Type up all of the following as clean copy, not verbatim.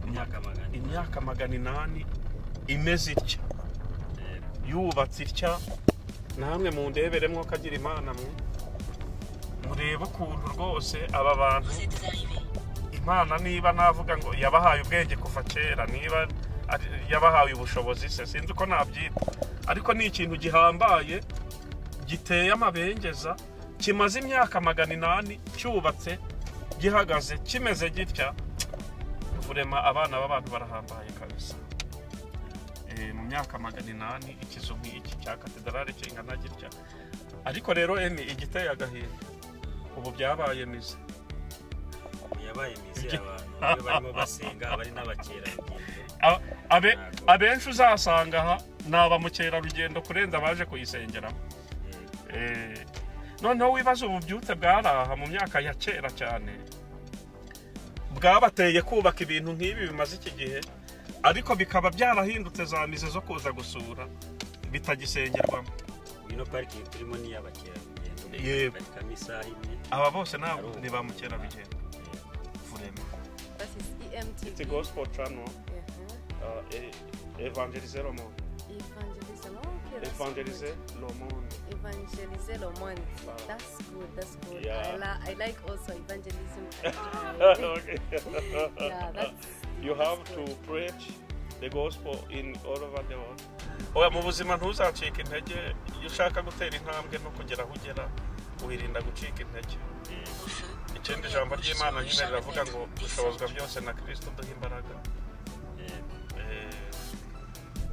imyaka 800 imeze itya yubatse itya namwe mu ndeberemwo kagira imana mwe murebe ukuntu rwose aba bantu imana niba navuga ngo yabahaye ubwenge kuva kera niba yabahaye ubushobozi se sinzi uko nabyita ariko ni ikintu gihambaye giteye amabengeza kimaze imyaka 800 cyubatse gihagaze kimeze gitya vurema abana b'abantu barahambaye kabisa mu myaka 800 ikizo nk'iki cya katedrale kingana gitya ariko rero igiteye agahinda ubu byabaye mize abantu barimo basenga bari n'abakera abenshi uzasanga aha n'abamukera rugendo kurenza baje kuyisengeramo noneho wibaza ububyutse bwaraha mu myaka ya kera cyane bwabateye kubaka ibintu nk'ibi bimaze iki gihe ariko bikaba byarahindutse za mize zo kuza gusura bitagisengerwamo ino parking turimo ni abakera rugendo yego kamisa imwe aba bose nabo ni ba mukera rugendo vurema This is EMTV. it's a gospel channel évangéliser le monde évangéliser le monde Evangeliser le monde. That's good. Yeah. I like also evangelism. Okay. Yeah, that's you have to preach the gospel in all over the world. Oya mu buzima ntuzacika intege iyo ushaka gutera intambwe no kugera aho ugera wirinda gucika intege. Ikindi jambo ry'Imana nyine riravuga ngo dushobozwa byose na Kristo duha imbaraga.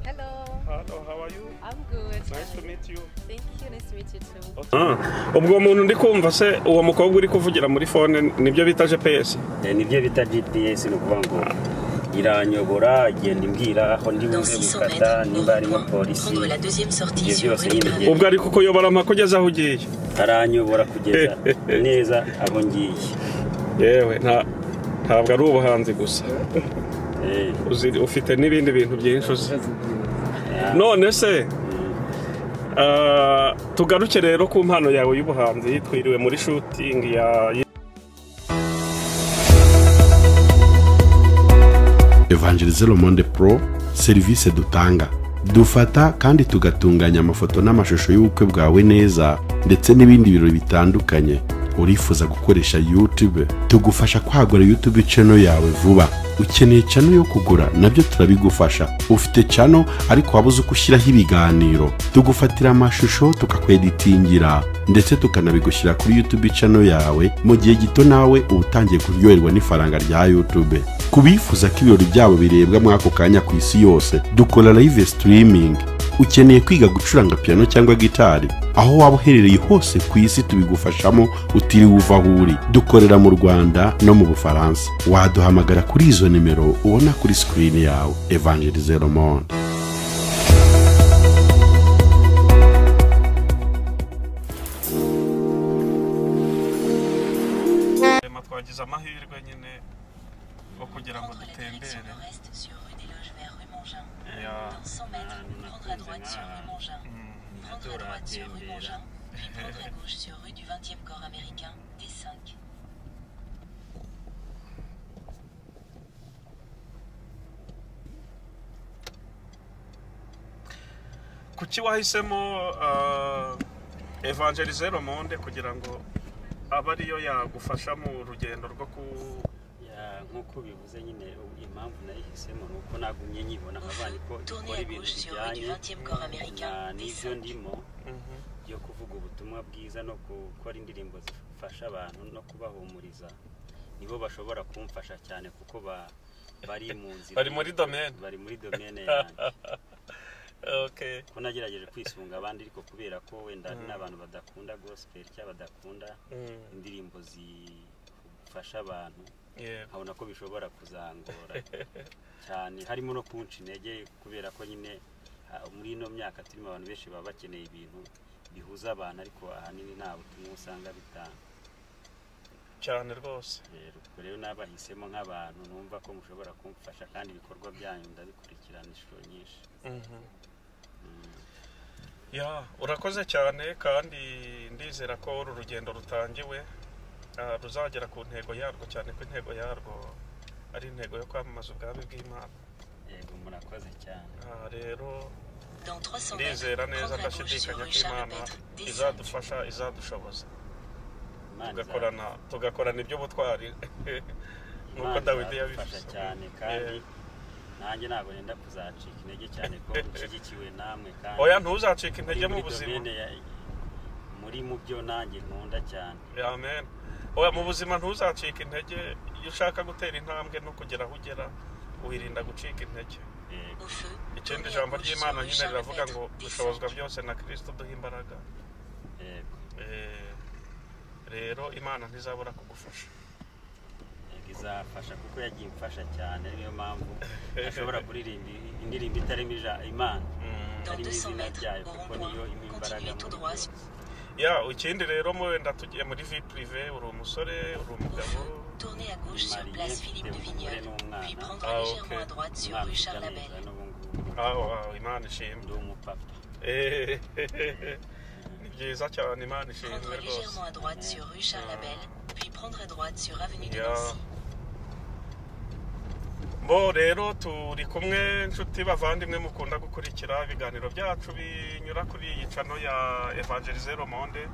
Hello, how are you? I'm good. Nice to meet you. Thank you. Nice to meet you too. Ubwo muntu ndi kumva se uwo mukobwa uri kuvugira muri phone nibyo bita GPS? Nibyo bita GPS no kuvuga ngo iranyobora igenda imbwira aho ndi buze gukata nimba harimo polisi byose nyine ubwo ari kukuyobora kugeza aho ugiye aranyobora kugeza neza aho ngiye yewe ntabwo ari ubuhanzi gusa ufite n'ibindi bintu byinshi uzi none se tugaruke rero ku mpano yawe y'ubuhanzi twiriwe muri shooting ya Evangeliser le monde pro service dutanga dufata kandi tugatunganya amafoto n'amashusho y'ubukwe bwawe neza ndetse n'ibindi birori bitandukanye urifuza gukoresha YouTube tugufasha kwagura YouTube channel yawe vuba ukeneye channel yo kugura nabyo turabigufasha ufite channel ariko wabuze kushyiraho ibiganiro tugufatira amashusho tukakweditingira ndetse tukanabigushyira kuri YouTube channel yawe mu gihe gito nawe utangiye kuryoherwa n'ifaranga rya YouTube kubifuza ko ibirori byabo birebwa mwako kanya ku isi yose dukora live streaming ukeneye kwiga gucuranga piano cyangwa gitari aho waba uherereye hose ku isi tubigufashamo utiriwe uva aho uri dukorera mu Rwanda no mu Bufaransa waduhamagara kuri izo nimero ubona kuri screen yawe Evangeliser le monde. twagize amahirwe nyine wo kugira ngo dutembere kuki wahisemo Evangeliser le monde kugira ngo aba ariyo yagufasha mu rugendo rwo ku nkuko bivuze nyine impamvu nayihisemo nuko nagumye nyibona nk'abandi ko ikora ibintu bijyanye n'ibyo ndimo yo kuvuga ubutumwa bwiza no gukora indirimbo zifasha abantu no kubahumuriza nibo bashobora kumfasha cyane kuko bari mu nzira bari muri domaine yanjye okay ko nagerageje kwisunga abandi ariko kubera ko wenda n'abantu badakunda gospel cyangwa badakunda indirimbo zifasha abantu habona ko bishobora kuzangora cyane harimo no kunca intege kubera ko nyine muri ino myaka turimo abantu benshi baba bakeneye ibintu bihuza abantu ariko ahanini nta butumwa usanga bitanga cyane rwose rero nabahisemo nk'abantu numva ko mushobora kumfasha kandi ibikorwa byanyu ndabikurikirana inshuro nyinshi urakoze cyane kandi ndizera ko uru rugendo rutangiwe ruzagera ku ntego yarwo cyane ko intego yarwo ari intego yo kwamamaza ubwami bw'Imana. Yego murakoze cyane. Rero ndizera neza ndashidikanya ko Imana izadufasha izadushoboza tugakorana iby'ubutwari nk'uko Dawidi yabivuze cyane kandi nanjye ntabwo nenda kuzacika intege cyane ko nshyigikiwe namwe kandi oya ntuzacika intege mu buzima muri mu byo nanjye nkunda cyane. Amen. Oya mu buzima ntuzacika intege iyo ushaka gutera intambwe no kugera aho ugera wirinda gucika intege. Ikindi jambo ry'Imana nyine riravuga ngo dushobozwa byose na Kristo duha imbaraga. Rero Imana ntizabura kugufasha. Izafasha kuko yagiye imfasha cyane niyo mpamvu ashobora kuririmba indirimbo itarimo Imana harimo izina ryayo kuko niyo imbaraga ya ikindi rero wenda tugiye muri vie privée uri umusore uri umugabo tournez à gauche sur place Philippe de Vigneul puis prendre légèrement à droite sur rue Charles Labelle. Imana ishimwe ndi umupapa ni byiza cyane Imana ishimwe prendre rwose légèrement à droite sur rue Charles Labelle puis prendre à droite sur avenue de Nancy. Bo rero turi kumwe inshuti bavandimwe mukunda gukurikira ibiganiro byacu binyura kuri iyi channel ya Evangelize Le Monde.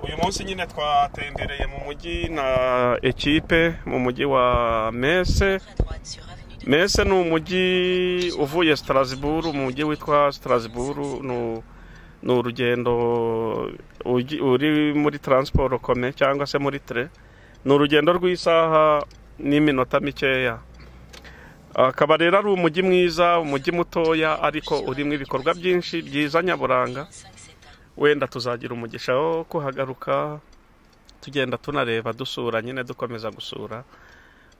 Uyu munsi nyine twatembereye mu mujyi na equipe mu mujyi wa Messe. Messe ni umujyi uvuye Strasbourg, umujyi witwa Strasbourg ni urugendo uri muri transport kome cyangwa se muri train. Ni urugendo rw'isaha n'iminota mikeya. Akaba rero ari umujyi mwiza, umujyi mutoya ariko urimo ibikorwa byinshi byiza nyaburanga. Wenda tuzagira umugisha wo kuhagaruka tugenda tunareba dusura nyine dukomeza gusura.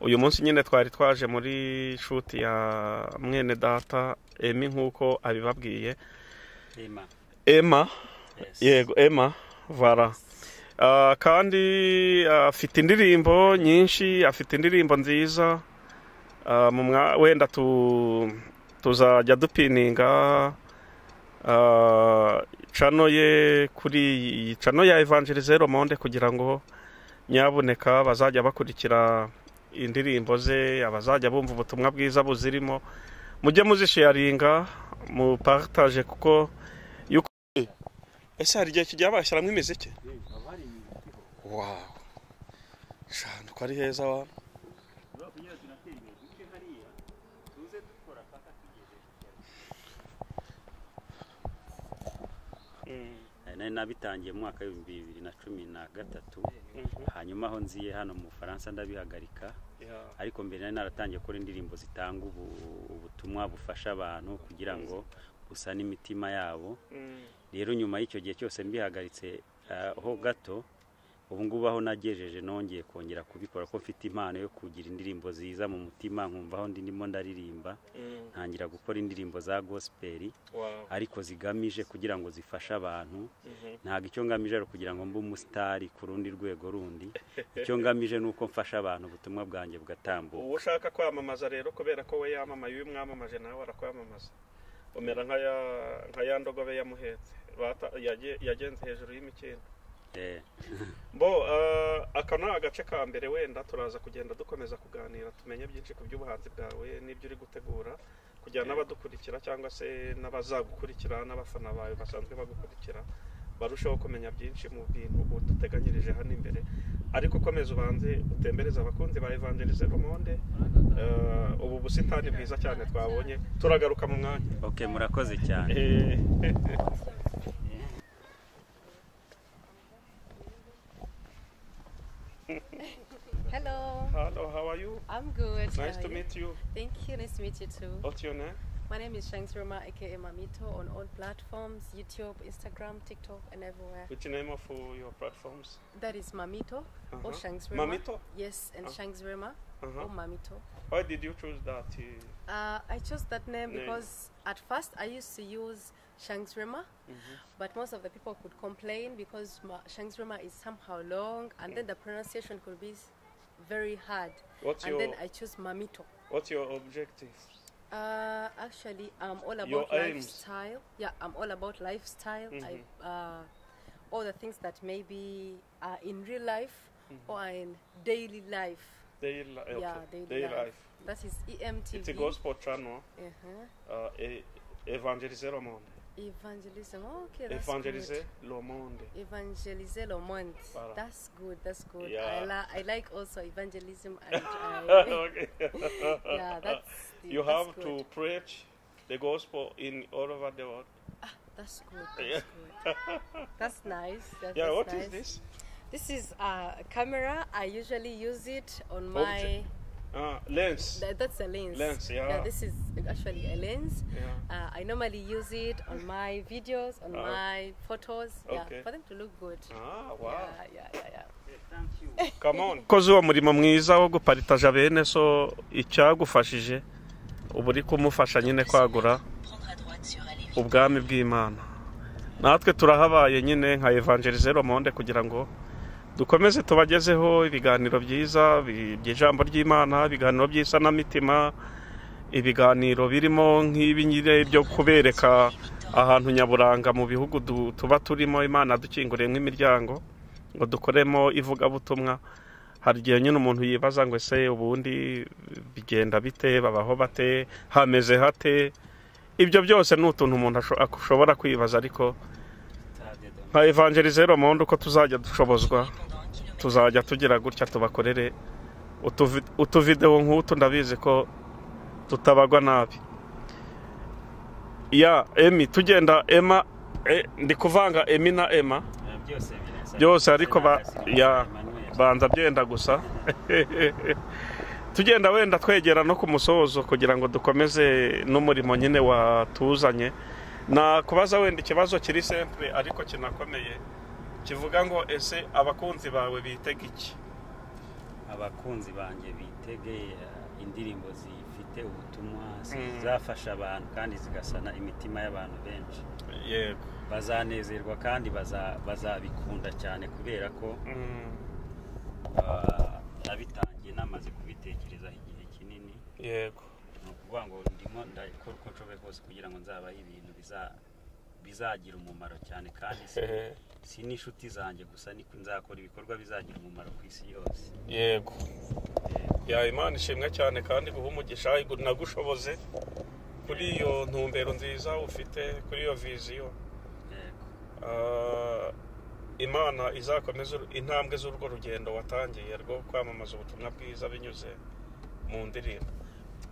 Uyu munsi nyine twari twaje muri shoot ya mwene data Emi nkuko abibabwiye. Emma yego Emma vara. Kandi afite indirimbo nyinshi, afite indirimbo nziza. Wenda tuzajya dupininga channel ye kuri channel ya Evangelize Le Monde kugira ngo nyabuneka bazajya bakurikira indirimbo ze, abazajya bumva ubutumwa bwiza buzirimo, mujye muzisharinga mu partage kuko yuko ese hari igihe kijya bashyiramo imiziki. Wow, shana ko ari heza wa nabitangiye mu mwaka wa 2013 hanyuma aho nziye hano mu Faransa ndabihagarika ariko mbere nari naratangiye gukora indirimbo zitanga ubutumwa bufasha abantu kugira ngo busane imitima yabo. Rero nyuma y'icyo gihe cyose mbihagaritse ho gato ubu ngubu aho nagejeje nongeye kongera kubikora ko mfite impano yo kugira indirimbo ziza mu mutima nkumva aho ndimo ndaririmba ntangira gukora indirimbo za gospel ariko zigamije kugira ngo zifashe abantu. Ntago icyo ngamije ari kugira ngo mbe umusitari ku rundi rwego rundi, icyo ngamije nuko mfasha abantu ubutumwa bwanjye bugatambuka. Uwo ushaka kwamamaza rero kubera ko we yamamaye uyu mwamamaje nawe arakwamamaza umera nka ya ndogobe yamuhetse yagenze hejuru y'imikindo. Bo aka ni agace ka mbere wenda turaza kugenda dukomeza kuganira tumenye byinshi ku by'ubuhanzi bwawe n'ibyo uri gutegura kugira n'abadukurikira cyangwa se n'abazagukurikira n'abafana bawe basanzwe bagukurikira barushaho kumenya byinshi mu bintu duteganyirije hano imbere. Ariko komeza ubanze utembereza abakunzi ba Evangelize Le Monde ubu busitani bwiza cyane twabonye. Turagaruka mu mwanya. Okay, murakoze cyane. Hello. Hello, how are you? I'm good. Nice to meet you. Thank you. Nice to meet you too. What's your name? My name is Shanks Roma, aka Mamito, on all platforms: YouTube, Instagram, TikTok, and everywhere. What's the name of your platforms? That is Mamito or Shanks Roma. Mamito? Yes, and Shanks Roma or Mamito. Why did you choose that? I chose that name because at first I used to use Shanks Rema, but most of the people could complain because Shanks Rema is somehow long and then the pronunciation could be very hard. Then I chose Mamito. What's your objective? Actually, I'm all about lifestyle. Yeah, I'm all about lifestyle. All the things that maybe are in real life or in daily life. Daily Life. That is EMTV. It's a gospel channel. Évangéliser le monde. Evangelism. Okay, that's Évangéliser good. le monde. Evangeliser le monde. Voilà. That's good. That's good. Yeah. I like also evangelism and Okay. yeah, that's You that's have good. to preach the gospel in all over the world. That's good. That's good. That's nice. Yeah, that's what nice. is this? This is a camera. I usually use it on my. Lens. That's a lens. Lens, yeah. Yeah, this is actually a lens. Yeah. I normally use it on my videos, on my photos, Okay. for them to look good. Wow. Yeah. Thank you. Come on. Koze uwo murimo mwiza wo guparitaja bene so icyagufashije ubu uri kumufasha nyine kwagura ubwami bw'Imana. Natwe turahabaye nyine nka Evangeliser le monde kugira ngo dukomeze tubagezeho ibiganiro byiza by'ijambo ry'Imana, ibiganiro by'isanamitima, ibiganiro birimo nk'ibi nyine byo kubereka ahantu nyaburanga mu bihugu tuba turimo Imana dukinguriye nk'imiryango ngo dukoremo ivugabutumwa. Hari igihe nyine umuntu yibaza ngo ese ubundi bigenda bite, babaho bate, hameze hate. Ibyo byose ni utuntu umuntu ashobora kwibaza, ariko nka Evangeliser le monde uko tuzajya dushobozwa tuzajya tugira gutya tubakorere utuvideo nk'utu. Ndabizi ko tutabagwa nabi. Ya Emi tugenda Emma ndi kuvanga Emi na Emma byose ariko banza byenda gusa tugenda wenda twegera no ku musozo kugira ngo dukomeze n'umurimo nyine watuzanye. Na kubaza wenda ikibazo kiri simple ariko kinakomeye kivuga ngo ese abakunzi bawe bitege iki? Abakunzi banjye bitege indirimbo zifite ubutumwa zizafasha abantu kandi zigasana imitima y'abantu benshi. Yego. Bazanezerwa kandi bazabikunda cyane kubera ko nabitangiye namaze kubitekerezaho igihe kinini. Yego. Ni ukuvuga ngo ndimo ndakora uko nshoboye kose kugira ngo nzabahe ibintu bizagira umumaro cyane, kandi si n'inshuti zanjye gusa niko nzakora ibikorwa bizagira umumaro ku isi yose. Yego. Ya Imana ishimwe cyane kandi guha umugisha nagushoboze kuri iyo ntumbero nziza ufite, kuri iyo viziyo. Imana izakomeza intambwe z'urwo rugendo watangiye rwo kwamamaza ubutumwa bwiza binyuze mu ndirimbo.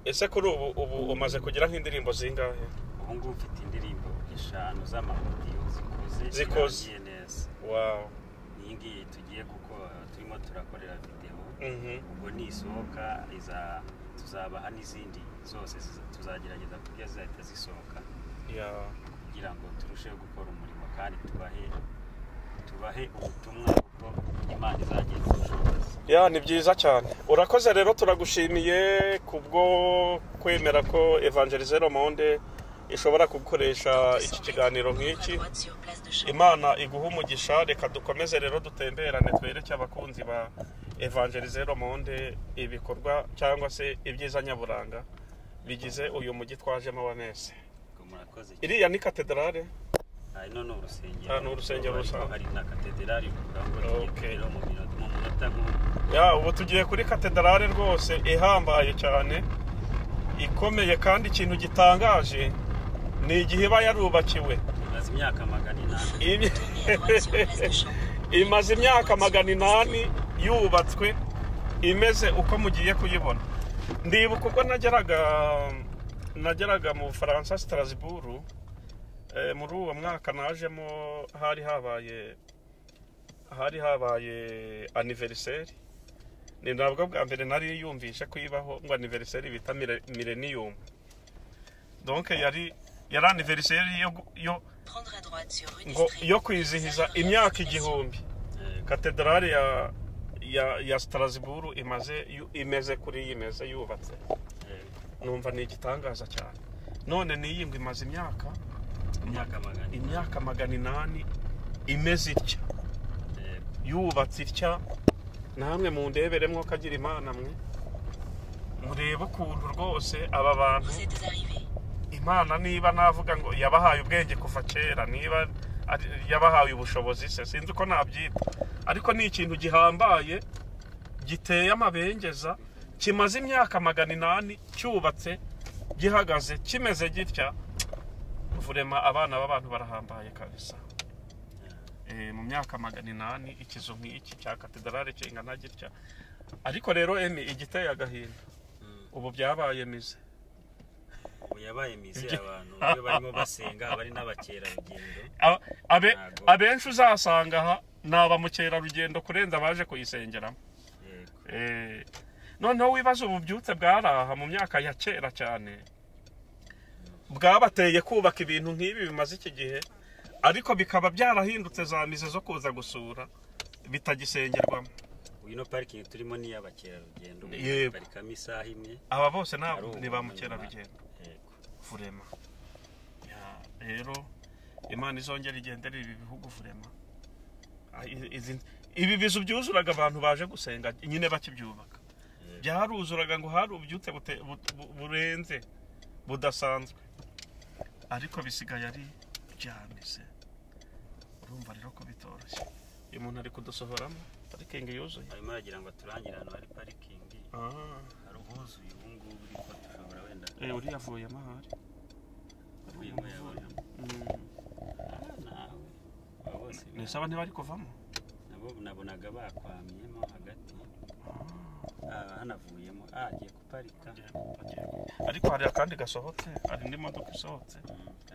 Ese kuri ubu umaze kugira nk'indirimbo zingahe? Ubu ngubu mfite indirimbo 5 z'amaudio zikoze neza. Wow. Iyi ngiyi tugiye turimo turakorera video. Ubwo nisohoka tuzabaha n'izindi zose tuzagerageza kugira zahita zisohoka. Kugira ngo turusheho gukora umurimo kandi tubahe ubutumwa uko Imana izagenda idushoboza. Ni byiza cyane. Urakoze rero, turagushimiye kubwo kwemera ko Evangeliser le monde ishobora gukoresha iki kiganiro nk'iki. Imana iguha umugisha. Reka dukomeze rero dutemberane twereke abakunzi ba Evangeliser le monde ibikorwa cyangwa se ibyiza nyaburanga bigize uyu mujyi twajemo wa Mese. Iriya ni katedrale? No, no urusengero. Ni urusengero rusanzwe. Hari na katedrale kugira mu minota ubu tugiye kuri katedrale rwose ihambaye cyane, ikomeye, kandi ikintu gitangaje ni igihe iba yarubakiwe. Imaze imyaka 800. Imaze imyaka 800 yubatswe imeze uko mugiye kuyibona. Ndibuka ubwo nageraga mu Bufaransa Strasbourg muri uwo mwaka najemo hari habaye anniversaire. Ni nabwo bwa mbere nari yumvisha kwibaho ngo anniversaire bita millennium. Donc yari anniversaire yo kwizihiza imyaka 1000. Katedrale ya Strasbourg imeze kuri imeze yubatse. Numva ni igitangaza cyane. None niyi ngo imaze imyaka 800 imeze itya, yubatse itya. Namwe mu ndeberemwo kagira Imana mwe murebe ukuntu rwose aba bantu Imana niba navuga ngo yabahaye ubwenge kuva kera, niba yabahaye ubushobozi se sinzi uko nabyita, ariko ni ikintu gihambaye giteye amabengeza kimaze imyaka 800 cyubatse gihagaze kimeze gitya vurema abana b'abantu barahambaye kabisa mu myaka 800 ikizo nk'iki cya katedrale kingana gitya ariko rero igiteye agahinda ubu byabaye mize yabaye mize abantu iyo barimo basenga bari n'abakera rugendo abenshi uzasanga aha naba mukera rugendo kurenza baje kuyisengeramo noneho wibaza ububyutse bwaraha mu myaka ya kera cyane bwabateye kubaka ibintu nk'ibi bimaze iki gihe ariko bikaba byarahindutse za mize zo kuza gusura bitagisengerwamo ino parking turimo ni y'abakera rugendo parikamo isaha imwe aba bose ni ba mukera rugendo vurema rero Imana izongera igendera ibi bihugu vurema ibi bizu byuzuraga abantu baje gusenga nyine bakibyubaka byaruzuraga ngo hari ububyutse burenze budasanzwe ariko bisigaye ari byamize urumva rero ko bitoroshye umuntu ari kudusohoramo parking yuzuye arimo aragira ngo turangire hano hari parking hari ubuzuye ubu ngubu uri ko dushobora wenda uri yavuyemo ahari avuyemo yabona nawe bose nisaba ntibari kuvamo nabo nabonaga bakwamyemo hagati hanavuyemo agiye kuparika ariko hari akandi gasohotse hari indi modoka isohotse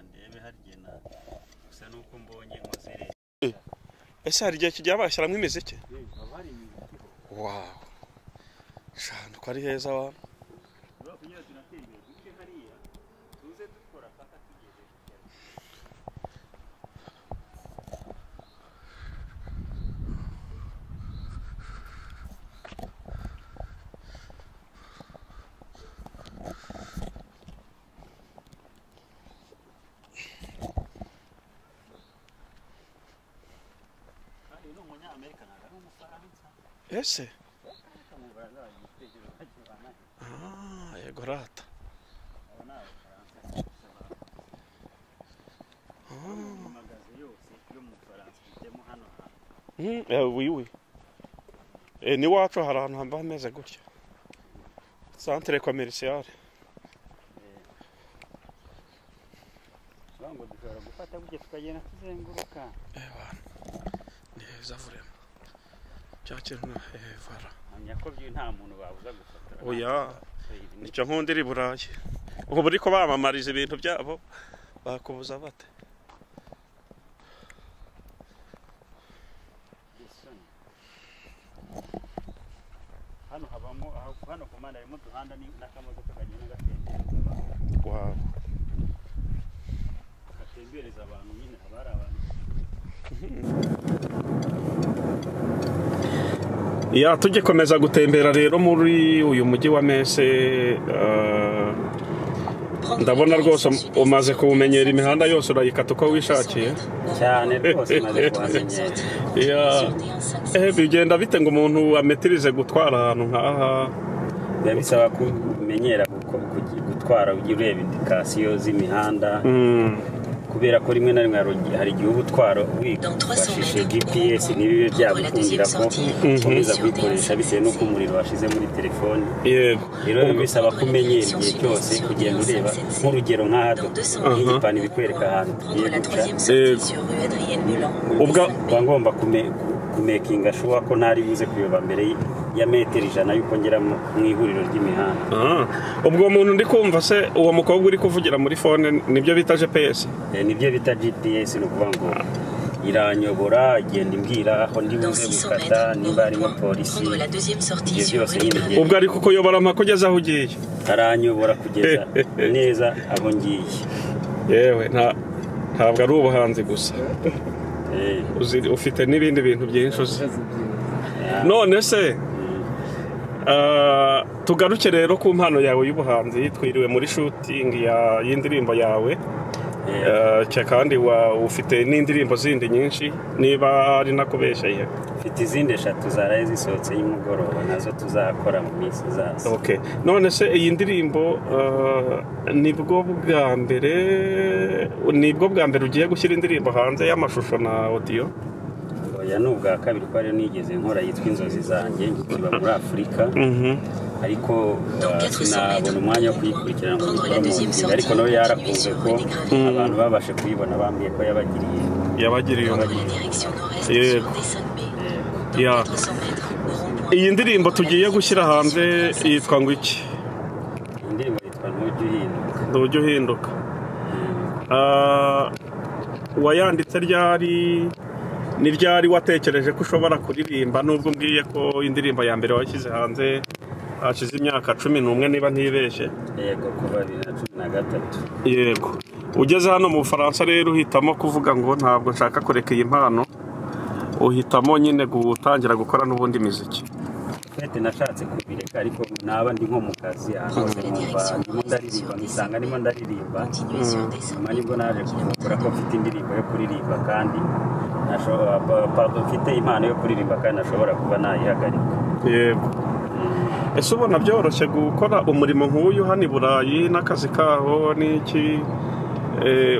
ndebe harigena gusa nuko mbonye nkozere ese hari igihe kijya bashyiramo imiziki wow shana ko ari heza wa ese yego rata oui ni wacu hari ahantu hamba hameze gutya centre commerciale ngo dushobora gufata gutya tukagenda tuzenguruka neza vurema cyakira vara nyakobyo nta muntu babuza gufotora oya nicyo nkundira iburayi ubu buri ko bamamariza ibintu byabo bakubuza bate hano habamo hano komanda harimo duhanda n'akamodoka kagenda gatembereza gatembereza abantu nyine habari abantu ya tugikomeza gutembera rero muri uyu mujyi wa Mese ndabona rwose umaze kumenyera imihanda yose urayikata uko wishakiye cyane rwose maze kuhamenyera bigenda bite ngo umuntu ametirize gutwara ahantu nk'aha bisaba kumenyera gutwara ureba indikasiyo z'imihanda kubera ko rimwe na rimwe hari igihe uba utwara wifashishije GPS n'ibibe byagukundira ko ukomeza kuyikoresha bitewe n'uko umuriro washize muri telefoni rero bisaba kumenyera igihe cyose kugenda ureba nk'urugero nk'aha nk'igipani bikwereka ahantu tugiye guca uba ngomba kumekinga shuwa ko ntari buze kuyoba mbere ya metero 100 yuko ngera mu ihuriro ry'imihanda ubwo muntu ndi kumva se uwo mukobwa uri kuvugira muri phone nibyo bita GPS nibyo bita GPS no kuvuga ngo iranyobora igenda imbwira aho ndi buze gukata nimba harimo polisi byose nyine ubwo ari kukuyobora amakugeza aho ugiye aranyobora kugeza neza aho ngiye yewe ntabwo ari ubuhanzi gusa ufite n'ibindi bintu byinshi uzi none se tugaruke rero ku mpano yawe y'ubuhanzi twiriwe muri shooting y'indirimbo yawe kandi ufite n'indirimbo zindi nyinshi niba ari nakubeshye ufite izindi 3 zaraye zisohotse y'umugoroba nazo tuzakora mu minsi izaza none se iyi ndirimbo nibwo bwa mbere ugiye gushyira indirimbo hanze y'amashusho na audio oya ni ubwa kabiri ko rero nigeze nkora yitwa inzozi zanjye kiba muri Afurika ariko sinabona umwanya wo kuyikurikirana ngo ngikore mu nzira ariko nawe yarakunze ko abantu babashe kuyibona bambwiye ko yabagiriye yego iyi ndirimbo tugiye gushyira hanze yitwa ngo iki? indirimbo yitwa Ntujya uhinduka. Wayanditse ryari ni ryari watekereje ko ushobora kuririmba nubwo mbwiye ko indirimbo ya mbere washyize hanze hashize imyaka 11 niba ntibeshye? Yego kuva 2013. Yego ugeze hano mu Bufaransa rero uhitamo kuvuga ngo ntabwo nshaka kureka iyi mpano, uhitamo nyine gutangira gukora n'ubundi muziki? Fete nashatse kubireka ariko naba ndi nko mu kazi ahantu ndimo ndaririmba nisanga ndimo ndaririmba nyuma nibwo naje kuvumbura ko mfite indirimbo yo kuririmba kandi mfite impano yo kuririmba kandi nashobora kuba nayihagarika. Yego ese ubona byoroshye gukora umurimo nk'uyu hano i Burayi n'akazi kaho n'iki?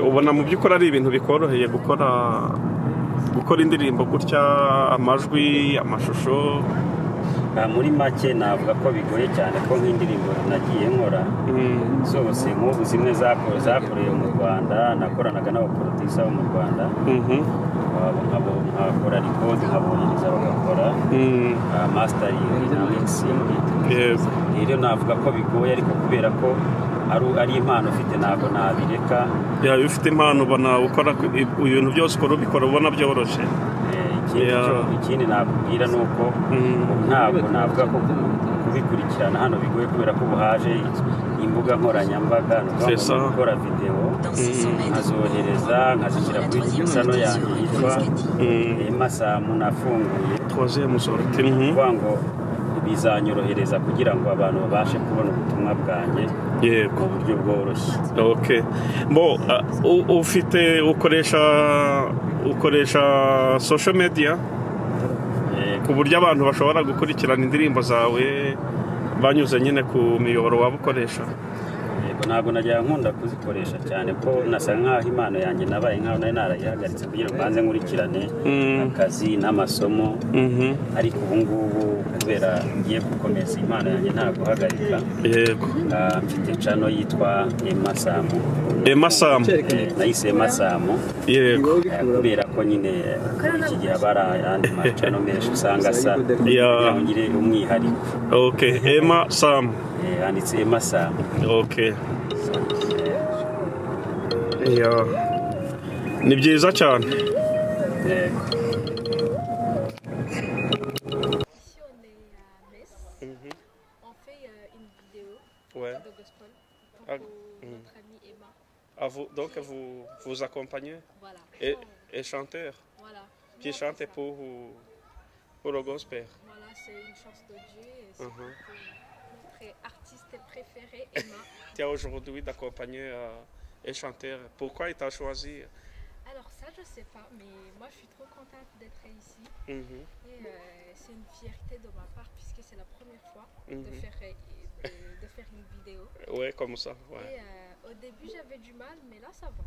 Ubona mu by'ukuri ari ibintu bikoroheye gukora indirimbo gutya, amajwi, amashusho? Muri make navuga ko bigoye cyane ko nk'indirimbo nagiye nkora zose nk'ubu zimwe zakorewe mu Rwanda, nakoranaga n'abaproducer bo mu Rwanda nkakora record nkabohereza bagakora mastering na mixing. Rero navuga ko bigoye ariko kubera ko ari impano ufite ntabwo nabireka. Iyo ufite impano ubona ukora ibintu byose ubikora ubona byoroshye. Ikindi nakubwira ni uko ntabwo navuga ko kubikurikirana hano bigoye kubera ko haje imbuga nkoranyambaga gukora videwo nkazohereza nkazishyira kuri channel yanjye yitwa Emasamu nafunguye kuvuga ngo bizanyorohereza kugira ngo abantu babashe kubona ubutumwa bwanjye mu buryo bworoshye. Ufite ukoresha social media ku buryo abantu bashobora gukurikirana indirimbo zawe banyuze nyine ku miyoboro waba ukoresha? Ntabwo najya nkunda kuzikoresha cyane ko nasa nkaho impano yanjye nabaye nkaho nari narayihagaritse kugira ngo mbanze nkurikirane akazi n'amasomo ariko ubu ngubu kubera ngiye gukomeza impano yanjye nta guhagarika. Yego mfite channel yitwa Emasamu. Nayise Emasamu. Yego kubera ko nyine iki gihe abara andi machannel menshi usanga asa ngire umwihariko. Emasamu handitse Emasamu. Ni byiza cyane. Donc vous accompagnez et chanteur qui chante pour le gospel. Voilà, c'est une chance de Dieu et c'est notre artiste préféré, Emma. Tu as aujourd'hui d'accompagner un chanteur. Pourquoi il t'a choisi? Alors ça, je sais pas, mais moi je suis trop contente d'être ici. Et c'est une fierté de ma part puisque c'est la première fois de faire une vidéo. Ouais, comme ça. Ouais. Et au début, j'avais du mal, mais là, ça va.